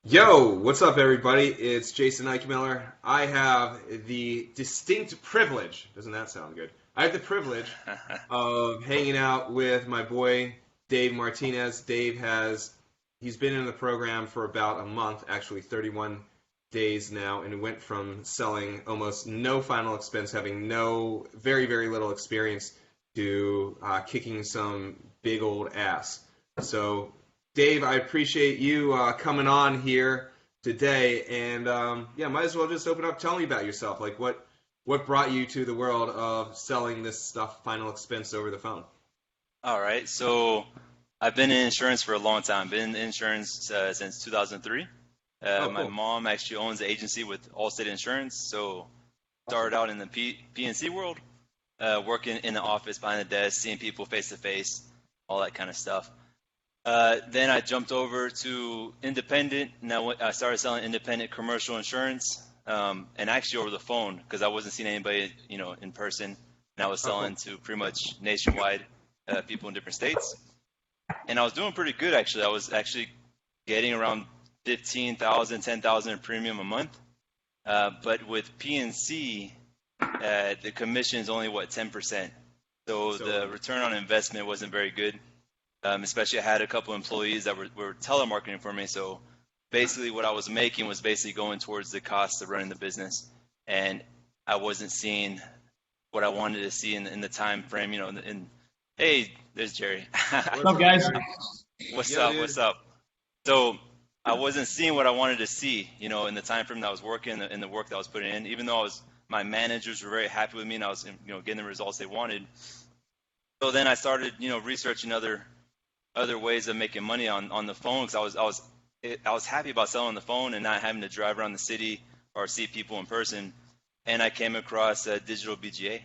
Yo, what's up, everybody? It's Jason Eichmiller. I have the distinct privilege, doesn't that sound good? I have the privilege of hanging out with my boy, Dave Martinez. He's been in the program for about a month, actually 31 days now, and went from selling almost no final expense, having very, very little experience, to kicking some big old ass. So Dave, I appreciate you coming on here today, and yeah, might as well just open up. Tell me about yourself. Like, what brought you to the world of selling this stuff, final expense, over the phone? All right. So I've been in insurance for a long time. Been in insurance since 2003. Oh, My cool. mom actually owns an agency with Allstate Insurance. So started out in the PNC world, working in the office behind the desk, seeing people face to face, all that kind of stuff. Then I jumped over to independent. Now I started selling independent commercial insurance, and actually over the phone because I wasn't seeing anybody, in person. And I was Oh, cool. selling to pretty much nationwide people in different states, and I was doing pretty good actually. I was actually getting around 15,000, 10,000 in premium a month. But with PNC, the commission is only 10%. So the So, return on investment wasn't very good. Especially I had a couple employees that were telemarketing for me. So basically what I was making was basically going towards the cost of running the business. And I wasn't seeing what I wanted to see in the time frame, hey, there's Jerry. what's What's up, up, guys? Jerry? What's Yo, up? dude. What's up? So I wasn't seeing what I wanted to see, in the time frame that I was working and the work that I was putting in. Even though my managers were very happy with me and I was, getting the results they wanted. So then I started, researching other ways of making money on the phone because I was happy about selling on the phone and not having to drive around the city or see people in person. And I came across digital BGA.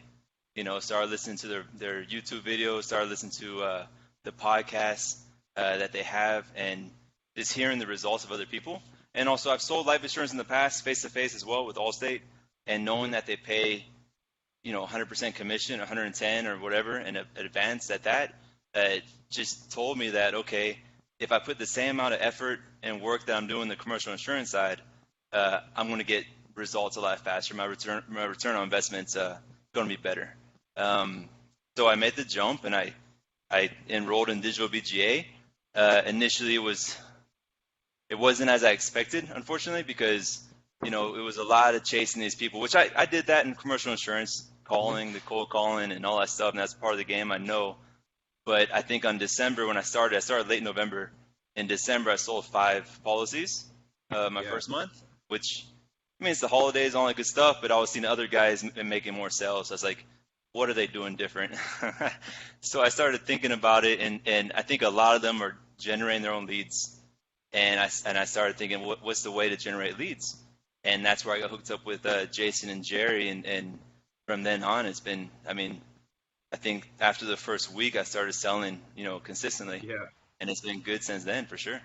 Started listening to their YouTube videos, started listening to the podcasts that they have, and just hearing the results of other people. And also, I've sold life insurance in the past, face to face as well with Allstate, and knowing Hmm. that they pay 100% commission, 110 or whatever in advance at that, just told me that, okay, if I put the same amount of effort and work that I'm doing the commercial insurance side, I'm going to get results a lot faster. My return on investment's going to be better. Um, so I made the jump and I enrolled in digital BGA. Initially, it wasn't as I expected, unfortunately, because it was a lot of chasing these people, which I did that in commercial insurance, calling, the cold calling, and all that stuff, and that's part of the game, I know. But I think on December when I started late November. In December, I sold 5 policies my Yeah. first month, which I mean it's the holidays, all that good stuff. But I was seeing other guys making more sales. So I was like, what are they doing different? So I started thinking about it, and I think a lot of them are generating their own leads. And I started thinking, what's the way to generate leads? And that's where I got hooked up with Jason and Jerry, and from then on, it's been. I mean, I think after the first week, I started selling, consistently, Yeah. and it's been good since then for sure.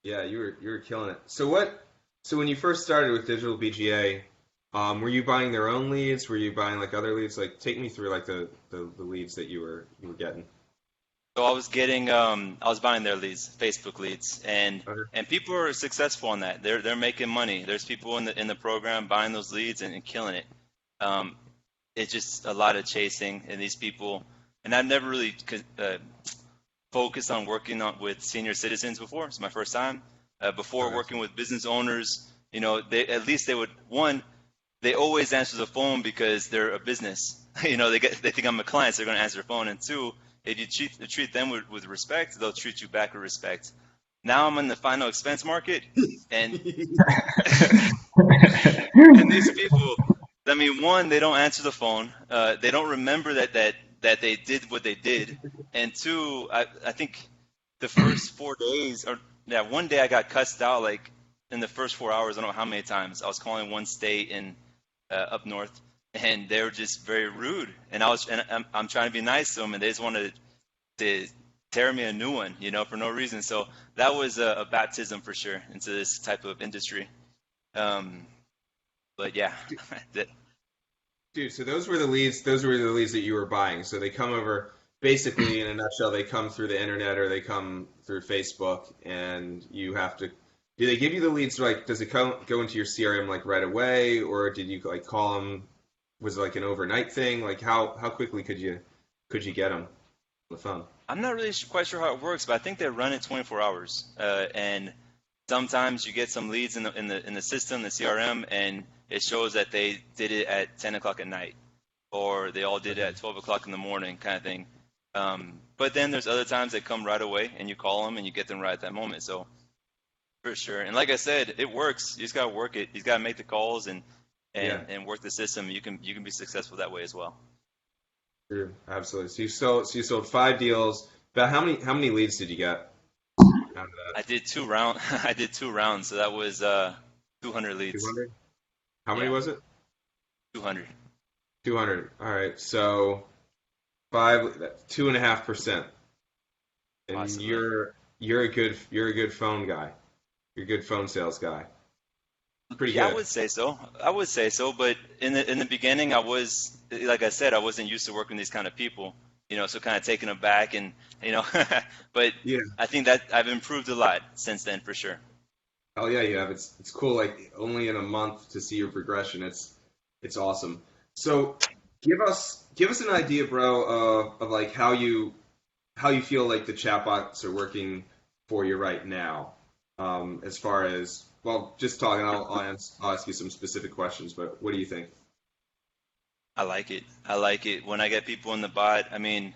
Yeah, you were killing it. So when you first started with digital BGA, were you buying their own leads? Were you buying like other leads? Like, take me through like the leads that you were getting. So I was buying their leads, Facebook leads, and Okay. and people are successful on that. They're making money. There's people in the program buying those leads and killing it. Um, it's just a lot of chasing, and these people, and I've never really focused on working with senior citizens before. It's my first time. Before Okay. working with business owners, they would one, they always answer the phone because they're a business. They think I'm a client, so they're going to answer the phone. And two, if you treat them with respect, they'll treat you back with respect. Now I'm in the final expense market, and and these people, I mean, one, they don't answer the phone. They don't remember that they did what they did, and two, I think the first 4 days, or yeah, one day I got cussed out like in the first 4 hours. I don't know how many times. I was calling one state in up north, and they were just very rude. And I'm trying to be nice to them, and they just wanted to tear me a new one, for no reason. So that was a baptism for sure into this type of industry. Um, but yeah, that, Dude, so those were the leads. Those were the leads that you were buying. So they come over, basically, in a nutshell, they come through the internet or they come through Facebook, and you have to do they give you the leads? Like, does it go into your CRM like right away, or did you like call them? Was it like an overnight thing? Like, how quickly could you get them on the phone? I'm not really quite sure how it works, but I think they run it 24 hours. And sometimes you get some leads in the system, the CRM, and it shows that they did it at 10 o'clock at night, or they all did it at 12 o'clock in the morning, kind of thing. But then there's other times they come right away, and you call them and you get them right at that moment. So for sure. And like I said, it works. You just gotta work it. You just gotta make the calls and Yeah, and work the system. You can be successful that way as well. true, absolutely. So you sold 5 deals. About how many leads did you get out of that? I did 2 rounds. I did 2 rounds, so that was 200 leads. 200. How many Yeah, was it? 200. 200. All right. So 2.5%. And Possibly. you're a good phone guy. You're a good phone sales guy. Pretty Yeah, I good. would say so. I would say so, but in the beginning, I was like I said, I wasn't used to working with these kind of people, so kind of taken aback and you know, but Yeah. I think that I've improved a lot since then for sure. Oh yeah, you have. It's cool. Like only in a month to see your progression. It's awesome. So give us an idea, bro, of like how you feel like the chatbots are working for you right now. As far as well, just talking. I'll ask you some specific questions, but what do you think? I like it. I like it when I get people in the bot. I mean,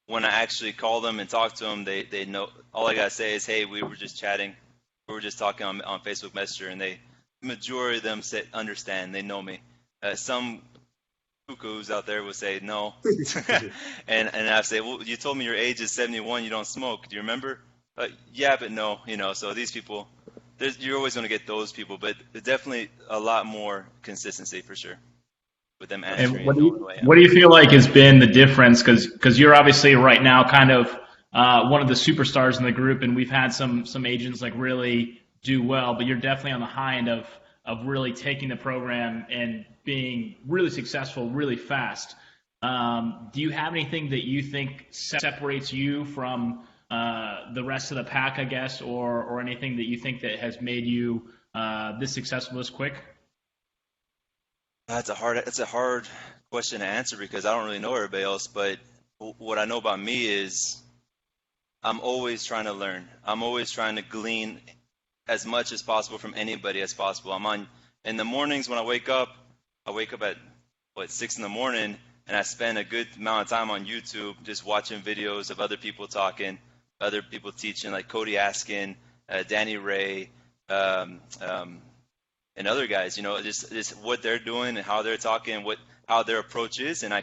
when I actually call them and talk to them, they know. All I gotta say is, hey, we were just chatting, we were just talking on Facebook Messenger, and the majority of them understand. They know me. Some cuckoos out there will say no, and I say, well, you told me your age is 71, you don't smoke. Do you remember? Yeah, but no, So these people, you're always going to get those people, but there's definitely a lot more consistency for sure with them And answering what and do knowing who you I am. what do you feel like has been the difference? Because you're obviously right now kind of one of the superstars in the group, and we've had some agents like really do well, but you're definitely on the high end of really taking the program and being really successful really fast. Do you have anything that you think separates you from the rest of the pack, I guess, or anything that you think that has made you this successful this quick? That's a hard question to answer because I don't really know everybody else, but what I know about me is I'm always trying to learn. I'm always trying to glean as much as possible from anybody as possible. In the mornings when I wake up at 6 in the morning, and I spend a good amount of time on YouTube just watching videos of other people talking, other people teaching, like Cody Askin, Danny Ray, um, um, and other guys. Just what they're doing and how they're talking, how their approach is, and I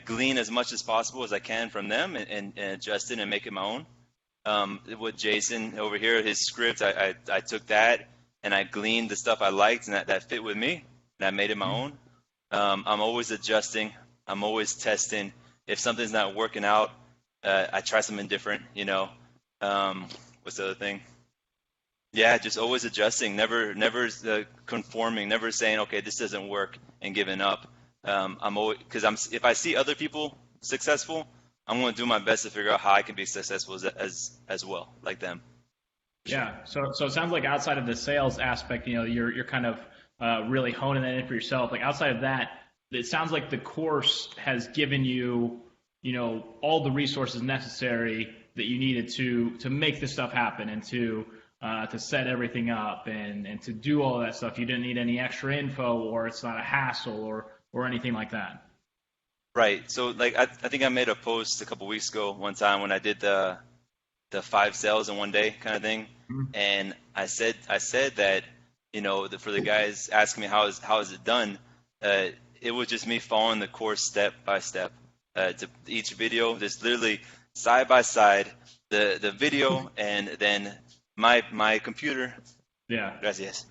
glean as much as possible as I can from them and adjust it and make it my own. With Jason over here, his script, I took that and I gleaned the stuff I liked and that fit with me, and I made it my own. I'm always adjusting. I'm always testing. If something's not working out, I try something different. What's the other thing? Yeah, just always adjusting. Never conforming. Never saying, okay, this doesn't work and giving up. I'm always because if I see other people successful, I'm going to do my best to figure out how I can be successful as well, like them. For sure. Yeah. So it sounds like outside of the sales aspect, you're kind of really honing that in for yourself. Like outside of that, it sounds like the course has given you, all the resources necessary that you needed to make this stuff happen and to set everything up and to do all that stuff. You didn't need any extra info, or it's not a hassle or anything like that. Right. So like I think I made a post a couple weeks ago one time when I did the 5 sales in one day kind of thing, and I said that for the guys asking me how is it done, it was just me following the course step by step. To each video, just literally side by side the video and then my computer. Yeah. Gracias.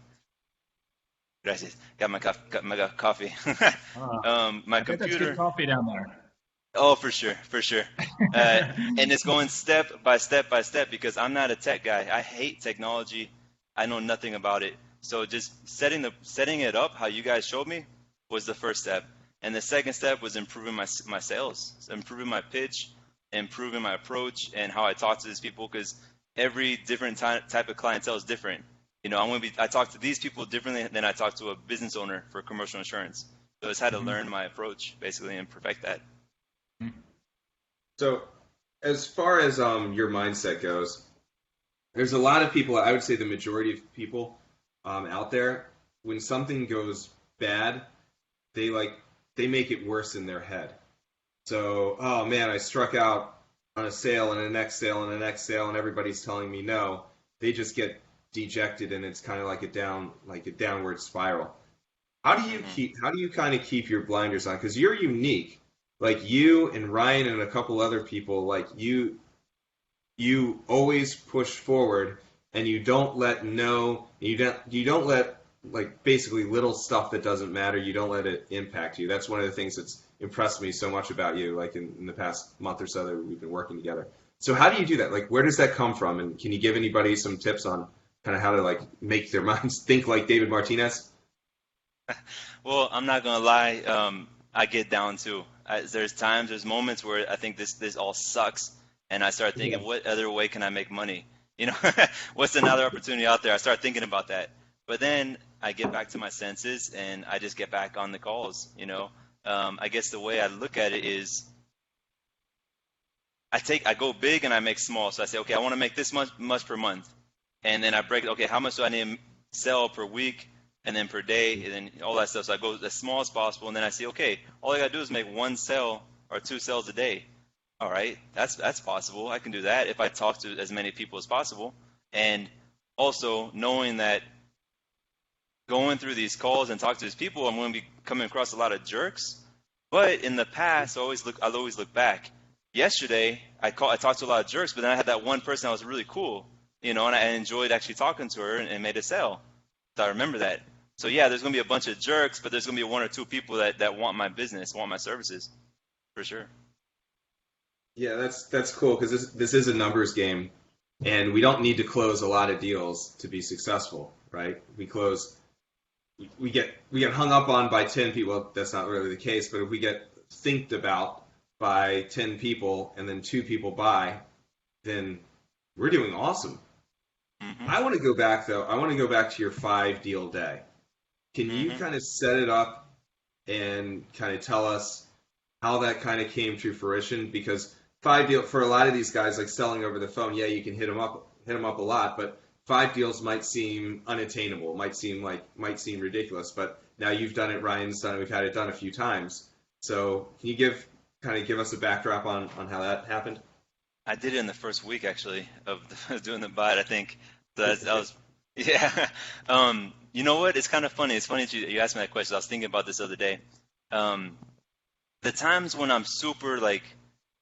Gracias. Got my coffee. My I bet that's good computer. coffee down there. Oh, for sure, for sure. And it's going step by step by step because I'm not a tech guy. I hate technology. I know nothing about it. So just setting it up how you guys showed me was the first step. And the second step was improving my sales, so improving my pitch, improving my approach and how I talk to these people. Because every different type of clientele is different. I talk to these people differently than I talk to a business owner for commercial insurance. So it's had to learn my approach basically and perfect that. So as far as your mindset goes, there's a lot of people, I would say the majority of people out there, when something goes bad, they make it worse in their head. So, oh man, I struck out on a sale and the next sale and the next sale and everybody's telling me no. They just get dejected and it's kind of like a downward spiral. How do you kind of keep your blinders on? Because you're unique. Like you and Ryan and a couple other people, like you always push forward and you don't let like basically little stuff that doesn't matter, you don't let it impact you. That's one of the things that's impressed me so much about you, like in the past month or so that we've been working together. So how do you do that? Like, where does that come from? And can you give anybody some tips on kind of how to like make their minds think like David Martinez? Well, I'm not gonna lie. I get down too. There's moments where I think this all sucks, and I start thinking, what other way can I make money? What's another opportunity out there? I start thinking about that, but then I get back to my senses and I just get back on the calls. I guess the way I look at it is, I go big and I make small. So I say, okay, I want to make this much per month, and then I break it. Okay, how much do I need to sell per week? And then per day, and then all that stuff. So I go as small as possible, and then I see, okay, all I gotta do is make one sale or two sales a day. All right, that's possible. I can do that if I talk to as many people as possible. And also knowing that going through these calls and talk to these people, I'm going to be coming across a lot of jerks. But in the past, I'll always look back. Yesterday, I talked to a lot of jerks, but then I had that one person that was really cool, and I enjoyed actually talking to her and made a sale. So I remember that. So yeah, there's going to be a bunch of jerks, but there's going to be one or two people that want my business, want my services, for sure. Yeah, that's cool because this is a numbers game, and we don't need to close a lot of deals to be successful, right? We get hung up on by 10 people. Well, that's not really the case, but if we get thinked about by 10 people and then 2 people buy, then we're doing awesome. Mm-hmm. I want to go back though. I want to go back to your 5-deal day. Can you kind of set it up and kind of tell us how that kind of came to fruition? Because 5-deal for a lot of these guys, like selling over the phone, yeah, you can hit them up a lot, but 5 deals might seem unattainable, might seem ridiculous. But now you've done it, Ryan's done it, we've had it done a few times. So can you give us a backdrop on how that happened? I did it in the first week actually of doing the bot. I think that was yeah. You know what? It's kind of funny. It's funny that you asked me that question. I was thinking about this the other day. The times when I'm super like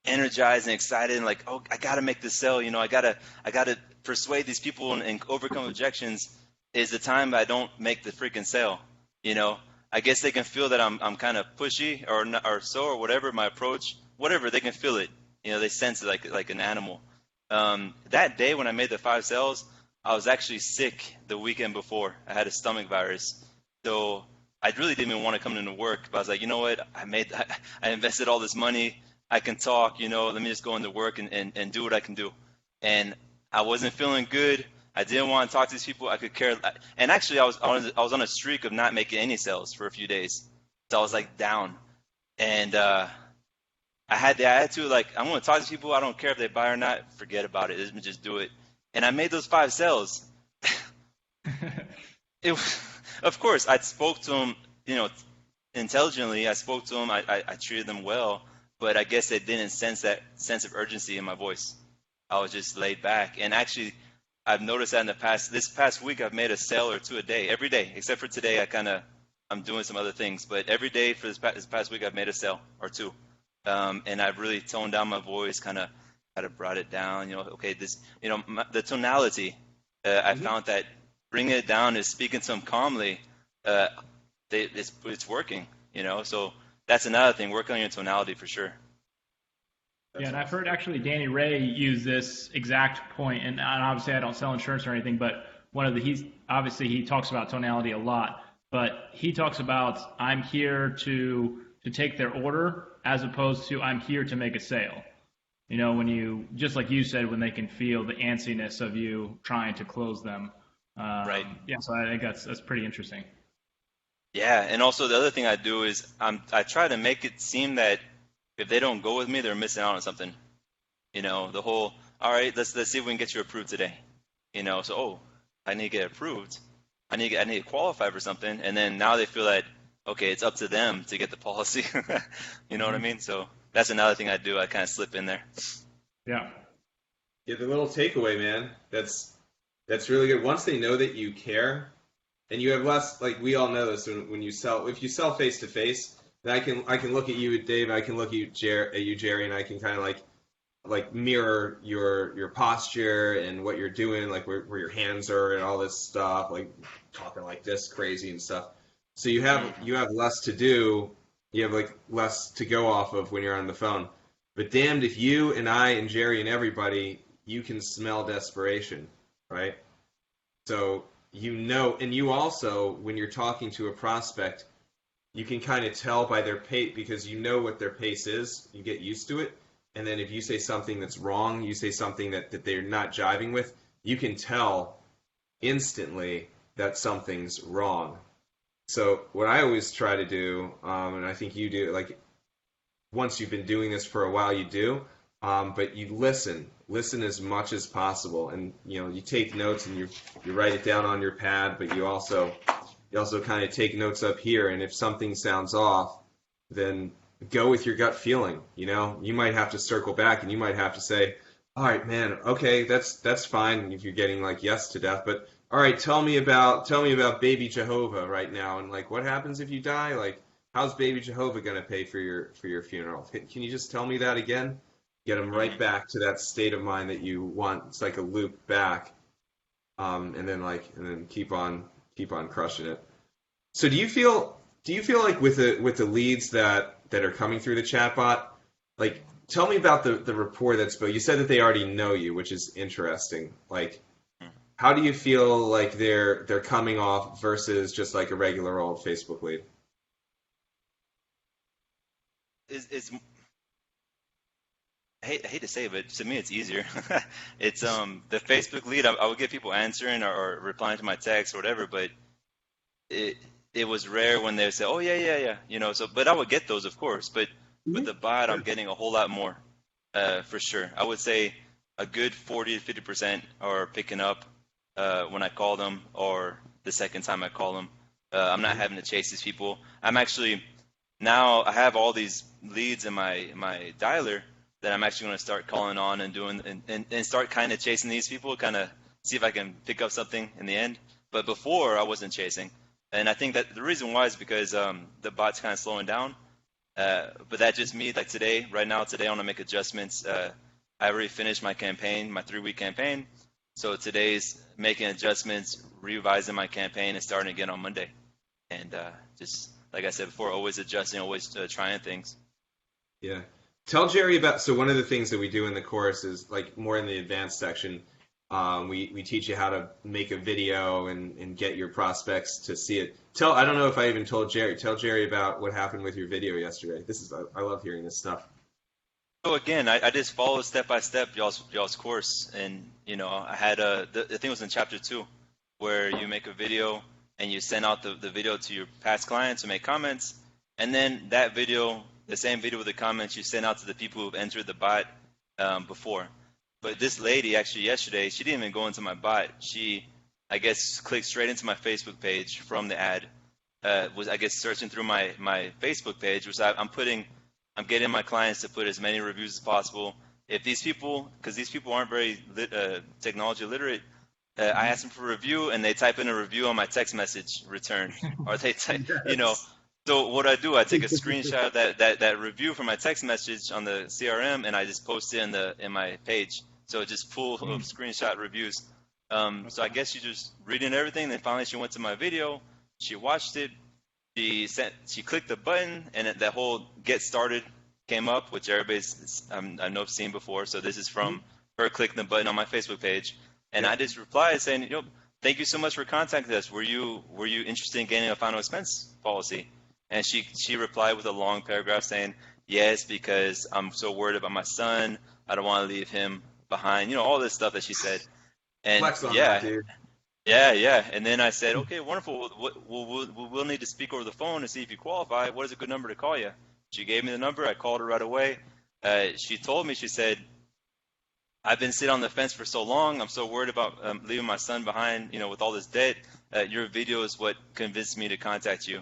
energized and excited and like, oh, I gotta make this sale. I gotta persuade these people and overcome objections. Is the time I don't make the freaking sale. I guess they can feel that I'm kind of pushy or whatever my approach, whatever, they can feel it. They sense it like an animal. That day when I made the 5 sales, I was actually sick the weekend before. I had a stomach virus. So I really didn't even want to come into work. But I was like, you know what? I invested all this money. I can talk, let me just go into work and do what I can do. And I wasn't feeling good. I didn't want to talk to these people. I could care. And actually, I was on a streak of not making any sales for a few days. So I was like down. And I had the attitude like, I'm going to talk to people. I don't care if they buy or not. Forget about it. Let me just do it. And I made those 5 sales. Of course, I spoke to them, intelligently. I spoke to them. I treated them well. But I guess they didn't sense that sense of urgency in my voice. I was just laid back. And actually, I've noticed that this past week, I've made a sale or 2 a day, every day, except for today. I'm doing some other things. But every day for this past week, I've made a sale or 2. And I've really toned down my voice, kind of brought it down. Okay, the tonality. I found that bringing it down is speaking to them calmly. It's working. So that's another thing. Work on your tonality for sure. Yeah, and I've heard actually Danny Ray use this exact point, and obviously I don't sell insurance or anything, but he talks about tonality a lot, but he talks about I'm here to take their order as opposed to I'm here to make a sale. when you, just like you said, when they can feel the antsiness of you trying to close them. Right. Yeah, so I think that's pretty interesting. Yeah, and also the other thing I do is I try to make it seem that if they don't go with me, they're missing out on something. The whole, all right, let's see if we can get you approved today. So I need to get approved. I need to qualify for something, and then now they feel that okay, it's up to them to get the policy. You know what I mean? So that's another thing I do. I kind of slip in there. Yeah. Yeah, the little takeaway, man. That's really good. Once they know that you care, and you have less, like we all know this when you sell. If you sell face to face, then I can look at you, Dave. I can look at you, Jerry, and I can kind of like mirror your posture and what you're doing, like where your hands are and all this stuff, like talking like this crazy and stuff. So you have less to do. You have like less to go off of when you're on the phone. But damned if you and I and Jerry and everybody, you can smell desperation, right? So and you also, when you're talking to a prospect, you can kind of tell by their pace because you know what their pace is. You get used to it. And then if you say something that's wrong, you say something that they're not jiving with, you can tell instantly that something's wrong. So what I always try to do, and I think you do, like once you've been doing this for a while, you do, but you listen as much as possible, and you take notes and you write it down on your pad, but you also kind of take notes up here, and if something sounds off, then go with your gut feeling. You might have to circle back and you might have to say, all right, man, okay, that's fine if you're getting like yes to death, but all right, tell me about baby Jehovah right now, and like what happens if you die? Like how's baby Jehovah going to pay for your funeral? Can you just tell me that again? Get them right back to that state of mind that you want. It's like a loop back, and then keep on crushing it. So do you feel like with the leads that are coming through the chatbot, like tell me about the rapport that's built. You said that they already know you, which is interesting. Like, how do you feel like they're coming off versus just like a regular old Facebook lead? I hate to say it, but to me it's easier. It's the Facebook lead. I would get people answering or replying to my text or whatever, but it was rare when they would say, "Oh yeah," So, but I would get those, of course. But with the bot, I'm getting a whole lot more, for sure. I would say a good 40 to 50% are picking up when I call them, or the second time I call them. I'm not having to chase these people. I'm actually now I have all these leads in my dialer that I'm actually going to start calling on and doing and start kind of chasing these people, kind of see if I can pick up something in the end. But before I wasn't chasing. And I think that the reason why is because the bot's kind of slowing down. But that just me, like today I want to make adjustments. I already finished my campaign, my 3-week campaign. So today's making adjustments, revising my campaign, and starting again on Monday. And just like I said before, always adjusting, always trying things. Yeah. Tell Jerry about, so one of the things that we do in the course is like more in the advanced section. We teach you how to make a video and get your prospects to see it. I don't know if I even told Jerry. Tell Jerry about what happened with your video yesterday. I love hearing this stuff. So again, I just followed step by step y'all's course, and I had I think it was in chapter 2, where you make a video and you send out the video to your past clients to make comments, and then that video, the same video with the comments, you send out to the people who've entered the bot before. But this lady actually yesterday, she didn't even go into my bot. She, I guess, clicked straight into my Facebook page from the ad. Was, I guess, searching through my Facebook page, which I'm getting my clients to put as many reviews as possible. If these people, because these people aren't very technology literate, I ask them for a review and they type in a review on my text message return, or they type, So what I do, I take a screenshot of that review from my text message on the CRM, and I just post it in my page. So it's just full of screenshot reviews. So I guess she's just reading everything. Then finally she went to my video. She watched it. She clicked the button, and that whole get started came up, which everybody's I've seen before. So this is from her clicking the button on my Facebook page, and I just replied saying, thank you so much for contacting us. Were you interested in getting a final expense policy? And she replied with a long paragraph saying, Yes, because I'm so worried about my son. I don't want to leave him behind. You know, all this stuff that she said. And Flex on that, yeah, dude. yeah. And then I said, okay, wonderful. We'll need to speak over the phone to see if you qualify. What is a good number to call you? She gave me the number. I called her right away. She told me, she said, I've been sitting on the fence for so long. I'm so worried about leaving my son behind, you know, with all this debt. Your video is what convinced me to contact you.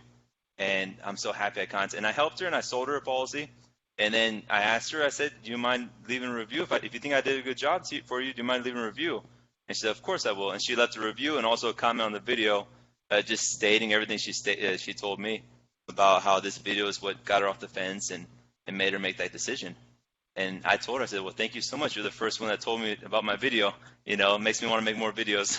And I'm so happy I contacted. And I helped her and I sold her a policy. And then I asked her, I said, do you mind leaving a review? If you think I did a good job for you, do you mind leaving a review? And she said, of course I will. And she left a review and also a comment on the video just stating everything she told me about how this video is what got her off the fence and made her make that decision. And I told her, I said, well, thank you so much. You're the first one that told me about my video. You know, it makes me want to make more videos.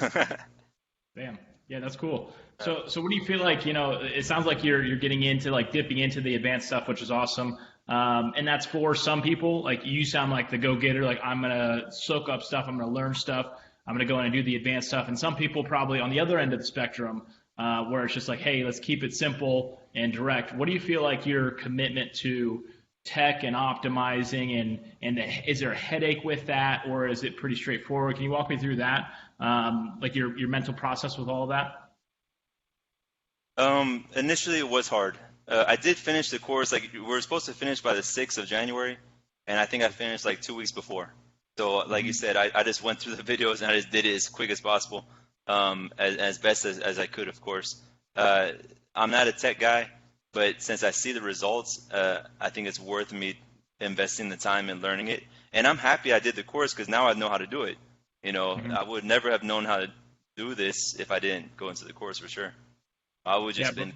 Damn. Yeah, that's cool. So what do you feel like, you know, it sounds like you're getting into like dipping into the advanced stuff, which is awesome. And that's for some people. Like you sound like the go-getter, like I'm going to soak up stuff. I'm going to learn stuff. I'm going to go in and do the advanced stuff. And some people probably on the other end of the spectrum, where it's just like, hey, let's keep it simple and direct. What do you feel like your commitment to tech and optimizing and is there a headache with that, or is it pretty straightforward? Can you walk me through that, like your mental process with all of that? Initially it was hard. I did finish the course, like we were supposed to finish by the 6th of January, and I think I finished like 2 weeks before. So like you said, I just went through the videos and I just did it as quick as possible, as best as I could, of course. I'm not a tech guy, but since I see the results, I think it's worth me investing the time in learning it. And I'm happy I did the course because now I know how to do it. You know, I would never have known how to do this if I didn't go into the course for sure. I would just been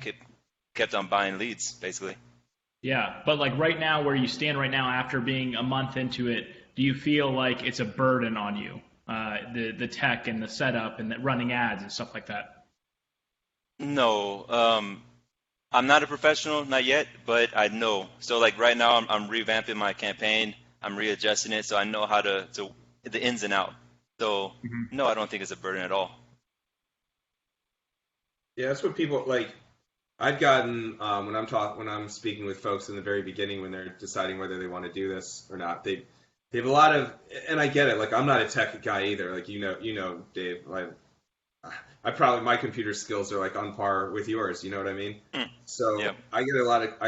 kept on buying leads, basically. Yeah, but like right now, where you stand right now after being a month into it, do you feel like it's a burden on you, the tech and the setup and the running ads and stuff like that? No, I'm not a professional, not yet, but I know. So like right now, I'm revamping my campaign. I'm readjusting it, so I know how to the ins and out. So no, I don't think it's a burden at all. Yeah, that's what people like. I've gotten when I'm speaking with folks in the very beginning when they're deciding whether they want to do this or not. They have a lot of, and I get it. Like I'm not a tech guy either. Like you know, Dave. Like I probably my computer skills are like on par with yours. You know what I mean? So Yeah. I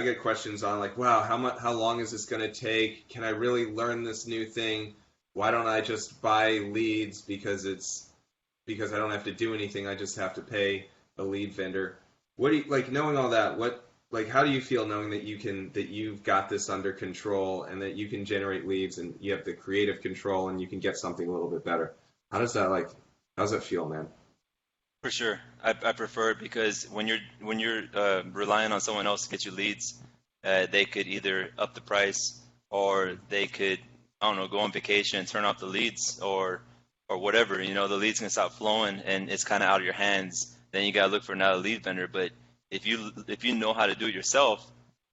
get questions on like, wow, how long is this going to take? Can I really learn this new thing? Why don't I just buy leads because I don't have to do anything. I just have to pay a lead vendor. What do you like knowing all that? How do you feel knowing that you've got this under control and that you can generate leads and you have the creative control and you can get something a little bit better? How does that feel, man? For sure, I prefer it because when you're relying on someone else to get you leads, they could either up the price or they could, I don't know, go on vacation and turn off the leads or whatever. You know, the leads can stop flowing and it's kind of out of your hands. Then you gotta look for another lead vendor. But if you know how to do it yourself,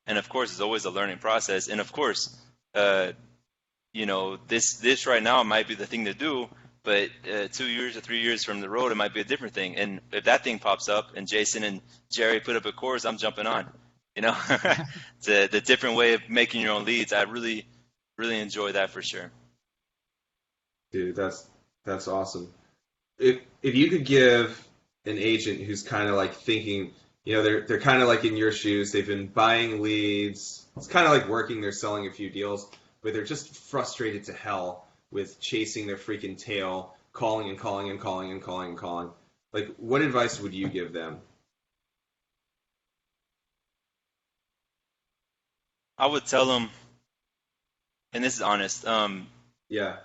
and of course it's always a learning process. And of course, you know, this right now might be the thing to do. But 2 years or 3 years from the road, it might be a different thing. And if that thing pops up and Jason and Jerry put up a course, I'm jumping on. You know, it's the different way of making your own leads. I really, really enjoy that for sure. Dude, that's awesome. If you could give an agent who's kind of like thinking, you know, they're kind of like in your shoes. They've been buying leads. It's kind of like working. They're selling a few deals, but they're just frustrated to hell with chasing their freaking tail, calling and calling and calling and calling and calling. Like, what advice would you give them? I would tell them, and this is honest, Yeah.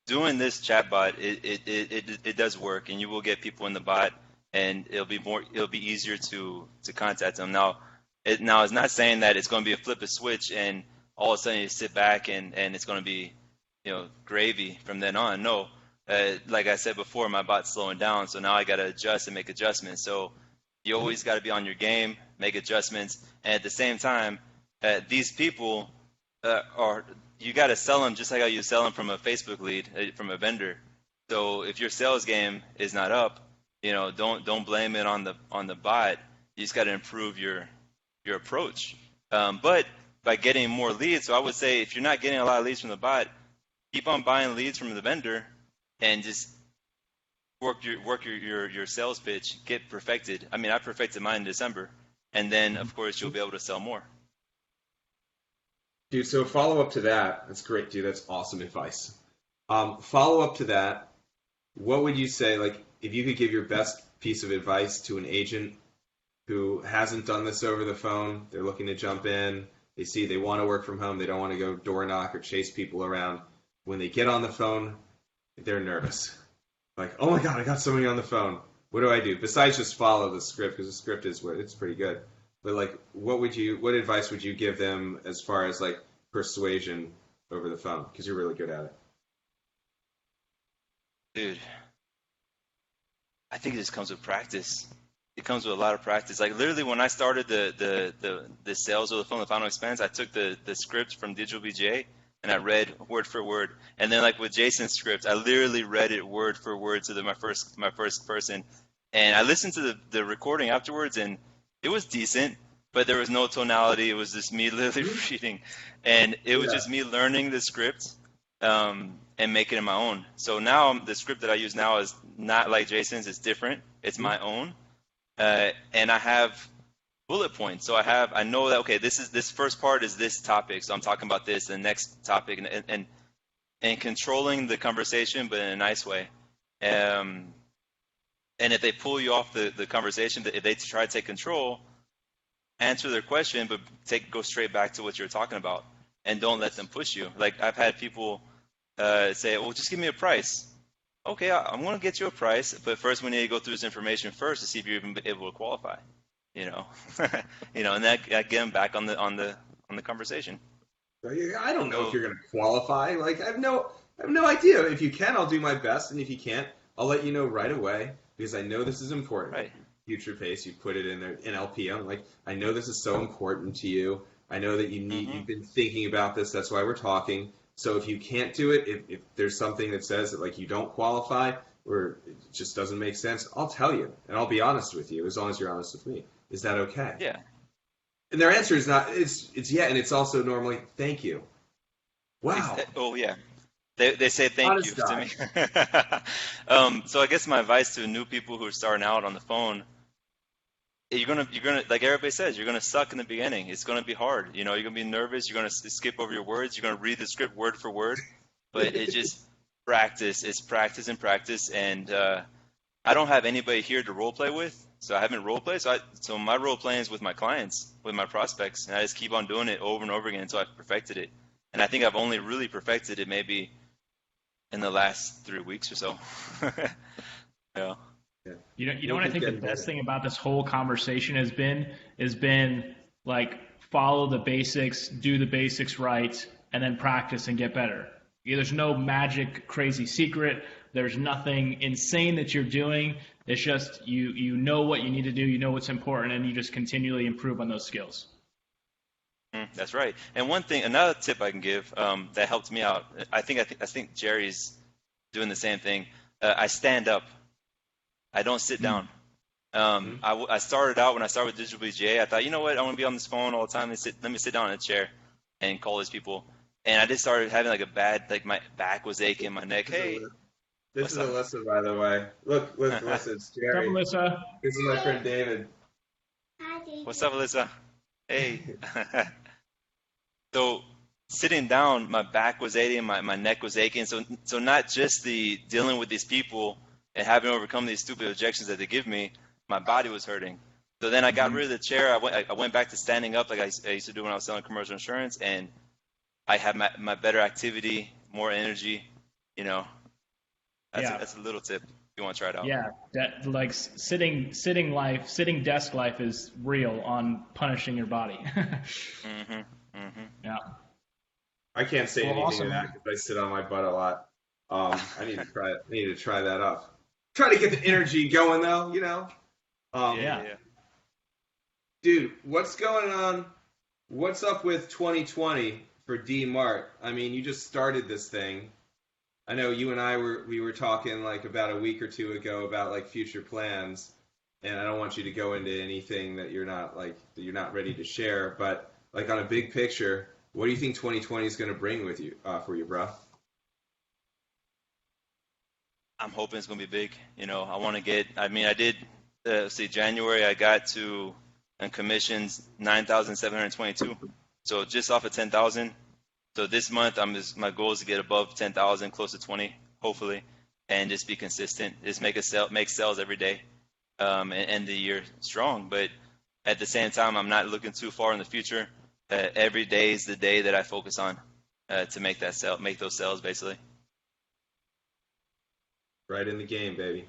doing this chatbot, it does work, and you will get people in the bot, and it'll be easier to contact them. Now it's not saying that it's going to be a flip a switch and all of a sudden you sit back and it's going to be, you know, gravy from then on. No, like I said before, my bot's slowing down, so now I got to adjust and make adjustments. So you always got to be on your game, make adjustments, and at the same time, these people you got to sell them just like how you sell them from a Facebook lead, from a vendor. So if your sales game is not up, you know, don't blame it on the bot. You just got to improve your approach. But by getting more leads. So I would say if you're not getting a lot of leads from the bot, keep on buying leads from the vendor and just work your sales pitch, get perfected. I mean, I perfected mine in December, and then of course you'll be able to sell more. Dude, so follow up to that. That's great, dude. That's awesome advice. Follow up to that. What would you say, like, if you could give your best piece of advice to an agent who hasn't done this over the phone? They're looking to jump in. They want to work from home. They don't want to go door knock or chase people around. When they get on the phone, they're nervous. Like, oh my God, I got somebody on the phone. What do I do? Besides just follow the script, because the script it's pretty good. But like, what advice would you give them as far as like persuasion over the phone? Because you're really good at it. Dude, I think it just comes with practice. It comes with a lot of practice. Like literally, when I started the sales over the phone, the Final Expense, I took the script from DBGA and I read word for word. And then like with Jason's script, I literally read it word for word to my first person. And I listened to the recording afterwards, and it was decent, but there was no tonality. It was just me literally reading, and it was just me learning the script and making it my own. So now the script that I use now is not like Jason's. It's different. It's my own, and I have bullet points. So I know that, okay, this first part is this topic, so I'm talking about this. The next topic, and controlling the conversation, but in a nice way. And if they pull you off the conversation, if they try to take control, answer their question, but go straight back to what you're talking about, and don't let them push you. Like I've had people say, "Well, just give me a price." Okay, I'm going to get you a price, but first we need to go through this information first to see if you're even able to qualify. You know, and that get them back on the conversation. I don't know if you're going to qualify. Like I have no idea. If you can, I'll do my best, and if you can't, I'll let you know right away, because I know this is important. Right. Future pace, you put it in there in LPM. Like I know this is so important to you. I know that you've been thinking about this. That's why we're talking. So if you can't do it, if there's something that says that like you don't qualify or it just doesn't make sense, I'll tell you and I'll be honest with you as long as you're honest with me. Is that okay? Yeah. And their answer is not. It's yeah, and it's also normally thank you. Wow. Oh yeah. They say thank Honest you guy. to me. So I guess my advice to new people who are starting out on the phone, you're gonna like everybody says, you're gonna suck in the beginning. It's gonna be hard. You're gonna be nervous. You're gonna skip over your words. You're gonna read the script word for word. But it's just practice. It's practice and practice. And I don't have anybody here to role play with, so I haven't role played. So my role playing is with my clients, with my prospects, and I just keep on doing it over and over again until I've perfected it. And I think I've only really perfected it maybe in the last 3 weeks or so. Yeah. You know what I think the best thing about this whole conversation has been like follow the basics, do the basics right, and then practice and get better. There's no magic, crazy secret. There's nothing insane that you're doing. It's just you know what you need to do, you know what's important, and you just continually improve on those skills. That's right. And another tip I can give that helped me out. I think Jerry's doing the same thing. I stand up. I don't sit down. I started out when I started with DBGA. I thought, you know what, I want to be on this phone all the time. Let me sit down in a chair and call these people. And I just started having like a bad, like my back was aching, my neck. Hey, this is Alyssa, by the way. Look, Alyssa, it's Jerry. What's up, Alyssa? This is my friend David. Hi, David. What's up, Alyssa? Hey. So sitting down, my back was aching, my neck was aching. So not just the dealing with these people and having to overcome these stupid objections that they give me, my body was hurting. So then I got rid of the chair. I went back to standing up like I used to do when I was selling commercial insurance, and I had my better activity, more energy. That's a little tip if you want to try it out. Yeah, that like sitting desk life is real on punishing your body. Yeah. I can't say anything awesome, to that man. because I sit on my butt a lot. I need to try it. I need to try that up. Try to get the energy going though, Yeah. Dude, what's going on? What's up with 2020 for D Mart? I mean, you just started this thing. I know you and I were talking like about a week or two ago about like future plans, and I don't want you to go into anything that you're not ready to share. But like on a big picture, what do you think 2020 is going to bring with you for you, bro? I'm hoping it's going to be big. I want to get, I mean, I did, January, I got to, in commissions, 9,722. So just off of 10,000. So this month, my goal is to get above 10,000, close to 20, hopefully, and just be consistent. Just make sales every day, and end the year strong. But at the same time, I'm not looking too far in the future. Every day is the day that I focus on to make those sales, basically. Right in the game, baby.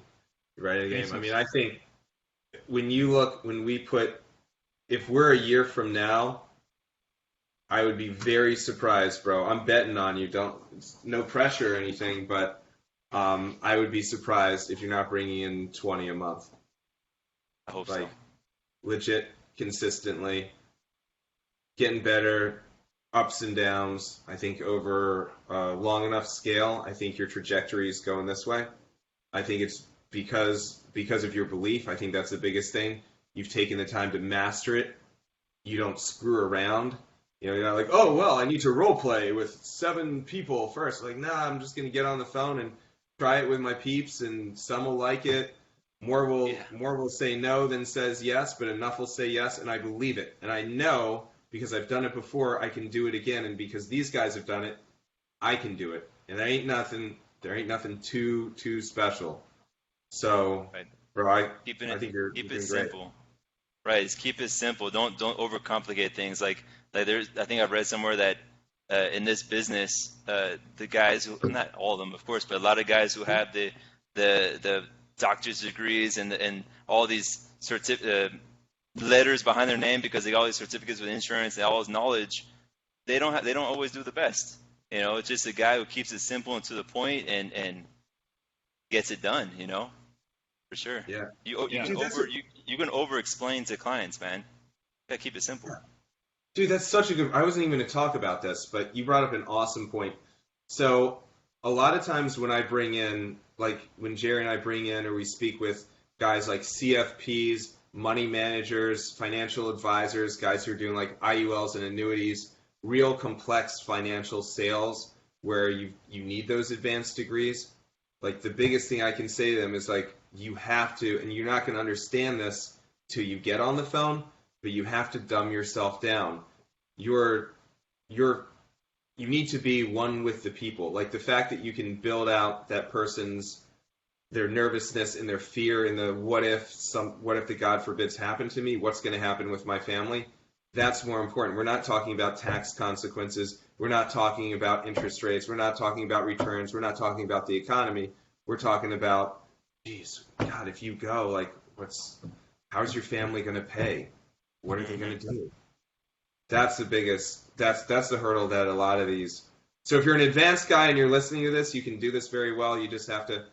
Right in the game. I mean, I think if we're a year from now, I would be very surprised, bro. I'm betting on you. No pressure or anything, but I would be surprised if you're not bringing in 20 a month. I hope so. Legit, consistently, getting better, ups and downs. I think over a long enough scale, I think your trajectory is going this way. I think it's because of your belief. I think that's the biggest thing. You've taken the time to master it. You don't screw around. You're not like, oh, well, I need to role play with 7 people first. Like, nah, I'm just going to get on the phone and try it with my peeps, and some will like it. More will say no than says yes, but enough will say yes, and I believe it. And I know, because I've done it before, I can do it again. And because these guys have done it, I can do it. And there ain't nothing too special. So, right. Bro, I think you're keep doing it great. simple. Right, just keep it simple. Don't overcomplicate things. Like I think I've read somewhere that in this business, the guys who, not all of them, of course, but a lot of guys who have the doctor's degrees and all these letters behind their name because they got all these certificates with insurance and all this knowledge, they don't always do the best. It's just a guy who keeps it simple and to the point and gets it done. For sure. Yeah. You can over explain to clients, man. You gotta keep it simple. Yeah. Dude, that's such a good. I wasn't even going to talk about this, but you brought up an awesome point. So a lot of times when I bring in, like when Jerry and I bring in, or we speak with guys like CFPs, money managers, financial advisors, guys who are doing like IULs and annuities, real complex financial sales where you need those advanced degrees. Like the biggest thing I can say to them is like, you have to, and you're not going to understand this till you get on the phone, but you have to dumb yourself down. You need to be one with the people. Like the fact that you can build out that person's, their nervousness and their fear and the what if the God forbids happened to me, what's going to happen with my family? That's more important. We're not talking about tax consequences. We're not talking about interest rates. We're not talking about returns. We're not talking about the economy. We're talking about, geez, God, if you go, like, how's your family going to pay? What are they going to do? That's the biggest, that's the hurdle that a lot of these. So if you're an advanced guy and you're listening to this, you can do this very well. You just have to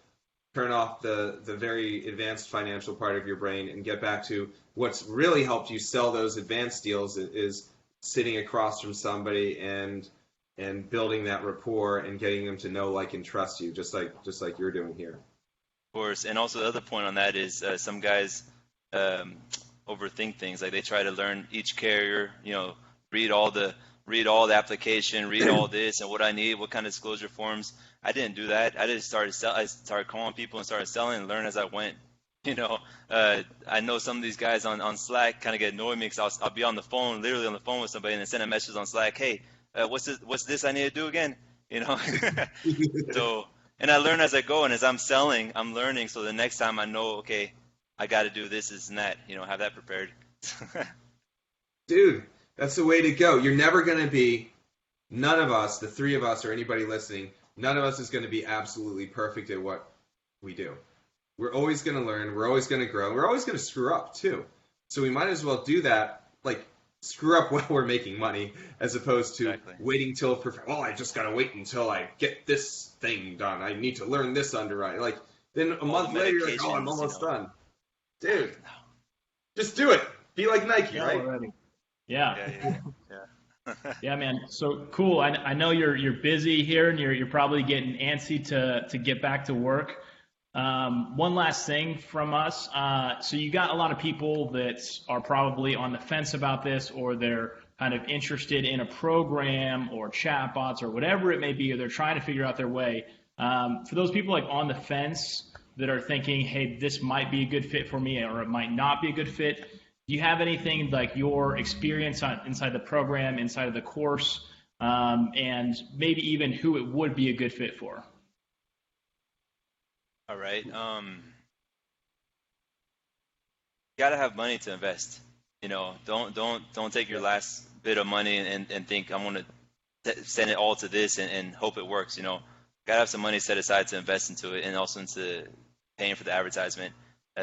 turn off the very advanced financial part of your brain and get back to what's really helped you sell those advanced deals is sitting across from somebody and building that rapport and getting them to know, like, and trust you, just like you're doing here. Of course, and also the other point on that is some guys overthink things. Like they try to learn each carrier, read all the application, read all this and what I need, what kind of disclosure forms. I didn't do that. I started calling people and started selling and learn as I went. I know some of these guys on Slack kind of get annoyed me because I'll be literally on the phone with somebody and then send a message on Slack, hey, what's this I need to do again? So. And I learn as I go, and as I'm selling, I'm learning. So the next time I know, okay, I got to do this and that. Have that prepared. Dude, that's the way to go. You're never going to be, none of us, the 3 of us or anybody listening, none of us is going to be absolutely perfect at what we do. We're always going to learn. We're always going to grow. We're always going to screw up, too. So we might as well do that, like, screw up while we're making money, as opposed to waiting till perfect. Oh, I just gotta wait until I get this thing done. I need to learn this underwriting. Like then a month later, you're like, oh, I'm almost done. Dude, just do it. Be like Nike, right? Already. Yeah. Yeah, man. So cool. I know you're busy here, and you're probably getting antsy to get back to work. One last thing from us. So you got a lot of people that are probably on the fence about this, or they're kind of interested in a program or chatbots or whatever it may be, or they're trying to figure out their way. For those people like on the fence that are thinking, hey, this might be a good fit for me or it might not be a good fit, do you have anything like your experience inside the program, inside of the course, and maybe even who it would be a good fit for? All right. Gotta have money to invest. Don't take your last bit of money and think I'm gonna send it all to this and hope it works. Gotta have some money set aside to invest into it and also into paying for the advertisement.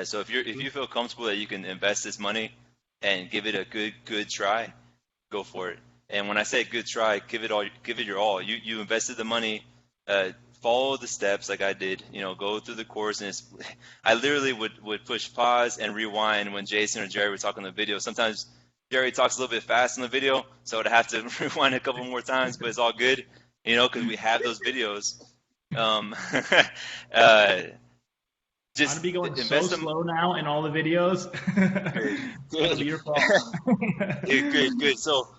So if you feel comfortable that you can invest this money and give it a good try, go for it. And when I say good try, give it your all. You invested the money. Follow the steps like I did. Go through the course, and I literally would push pause and rewind when Jason or Jerry were talking on the video. Sometimes Jerry talks a little bit fast in the video, so I'd have to rewind a couple more times, but it's all good, because we have those videos. Just I'd be going so slow now in all the videos. Good. Your fault. Good. So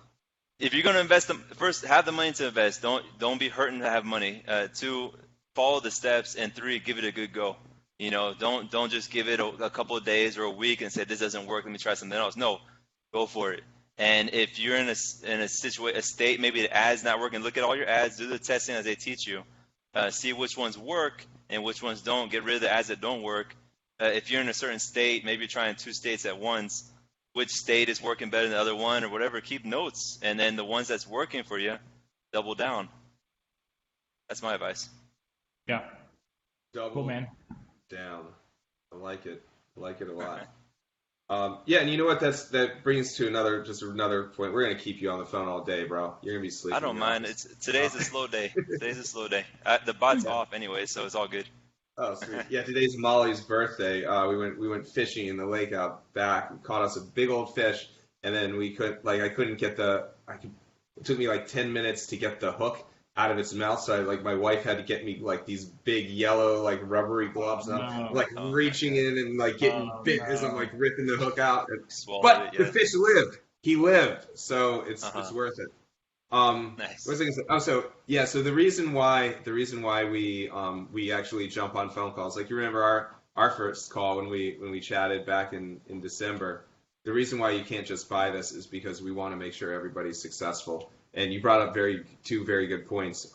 if you're going to invest, first, have the money to invest. Don't be hurting to have money. 2, follow the steps, and 3, give it a good go. Don't just give it a couple of days or a week and say this doesn't work. Let me try something else. No, go for it. And if you're in a state, maybe the ad's not working, look at all your ads, do the testing as they teach you, see which ones work and which ones don't. Get rid of the ads that don't work. If you're in a certain state, maybe you're trying 2 states at once. Which state is working better than the other one or whatever, keep notes. And then the ones that's working for you, double down. That's my advice. Yeah. Double man. down. I like it. I like it a lot. Yeah, and you know what? That brings to another point. We're gonna keep you on the phone all day, bro. You're gonna be sleeping. I don't mind. Today's a slow day. The bot's off anyway, so it's all good. Oh, sweet. Yeah, today's Molly's birthday. We went fishing in the lake out back. We caught us a big old fish, and then I couldn't get it took me like 10 minutes to get the hook out of its mouth. So my wife had to get me like these big yellow rubbery gloves, and I'm reaching in and getting bit as I'm ripping the hook out. But the fish lived. He lived, so it's worth it. Nice. What was I gonna say? Oh, so the reason why we actually jump on phone calls, like you remember our first call when we chatted back in December. The reason why you can't just buy this is because we want to make sure everybody's successful. And you brought up two very good points.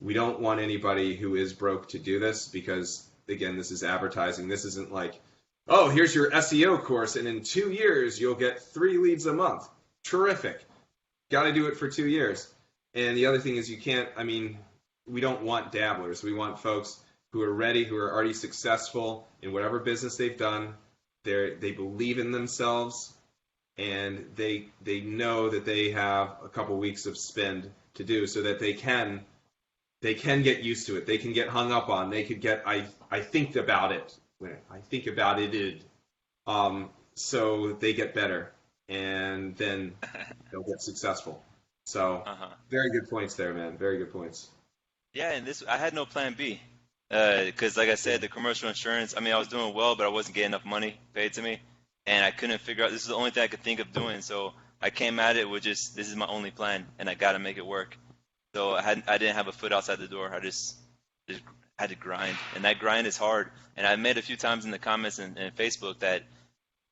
We don't want anybody who is broke to do this because, again, this is advertising. This isn't like, oh, here's your SEO course, and in 2 years you'll get 3 leads a month. Terrific. Got to do it for 2 years. And the other thing is we don't want dabblers. We want folks who are ready, who are already successful in whatever business they've done. They believe in themselves, and they know that they have a couple weeks of spend to do so that they can get used to it. They can get hung up on. They could get, I think about it. I think about it. So they get better. And then they'll get successful. So very good points there, man. Very good points. Yeah, and I had no plan B. Because like I said, the commercial insurance, I was doing well, but I wasn't getting enough money paid to me. And I couldn't figure out, this is the only thing I could think of doing. So I came at it with this is my only plan, and I got to make it work. So I didn't have a foot outside the door. I just had to grind. And that grind is hard. And I made a few times in the comments and Facebook that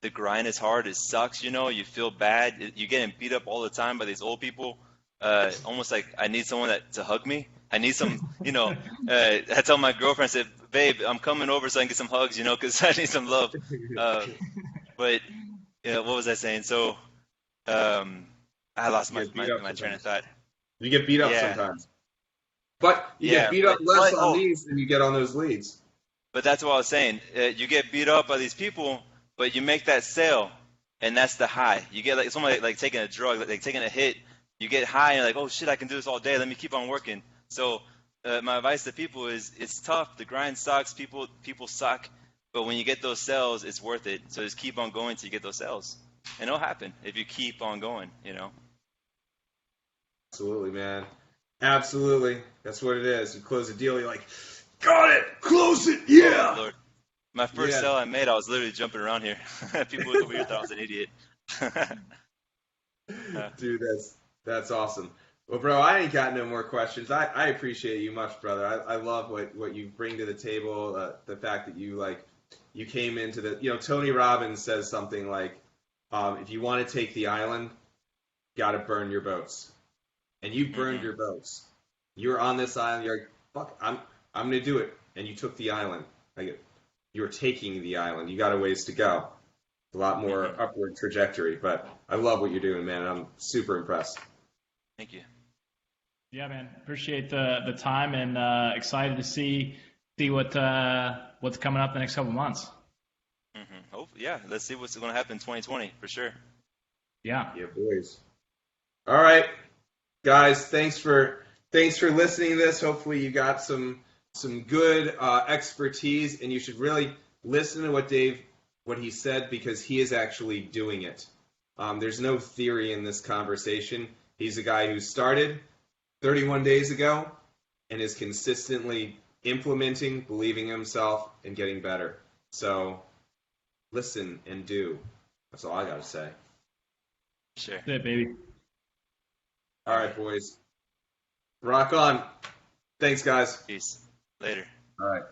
the grind is hard. It sucks, you feel bad. You're getting beat up all the time by these old people. Almost like I need someone to hug me. I need some, I tell my girlfriend, I said, babe, I'm coming over so I can get some hugs, because I need some love. But what was I saying? So I lost my train of thought. You get beat up sometimes. But you get beat up less on these than you get on those leads. But that's what I was saying. You get beat up by these people, but you make that sale, and that's the high. You get it's almost like taking a drug, like taking a hit. You get high, and you're like, oh, shit, I can do this all day. Let me keep on working. So my advice to people is it's tough. The grind sucks. People suck. But when you get those sales, it's worth it. So just keep on going till you get those sales. And it'll happen if you keep on going, Absolutely, man. Absolutely. That's what it is. You close a deal, you're like, got it. Close it. Yeah. Oh, Lord. My first sale I made, I was literally jumping around here. People looked over here, thought I was an idiot. Dude, that's awesome. Well, bro, I ain't got no more questions. I appreciate you much, brother. I love what you bring to the table. The fact that you came into Tony Robbins says something like, if you want to take the island, got to burn your boats, and you burned Hmm. your boats. You're on this island. You're like, fuck, I'm gonna do it, and you took the island. Like you're taking the island. You got a ways to go. A lot more Hmm. upward trajectory, but I love what you're doing, man. I'm super impressed. Thank you. Yeah, man. Appreciate the time and excited to see what's coming up the next couple months. Hope, yeah. Let's see what's going to happen in 2020 for sure. Yeah. Yeah, boys. All right, guys. Thanks for listening to this. Hopefully, you got some good expertise, and you should really listen to what he said because he is actually doing it. There's no theory in this conversation. He's a guy who started 31 days ago and is consistently implementing, believing in himself, and getting better. So listen and do. That's all I got to say. Sure. That's it, baby. All right, boys. Rock on. Thanks, guys. Peace. Later. All right.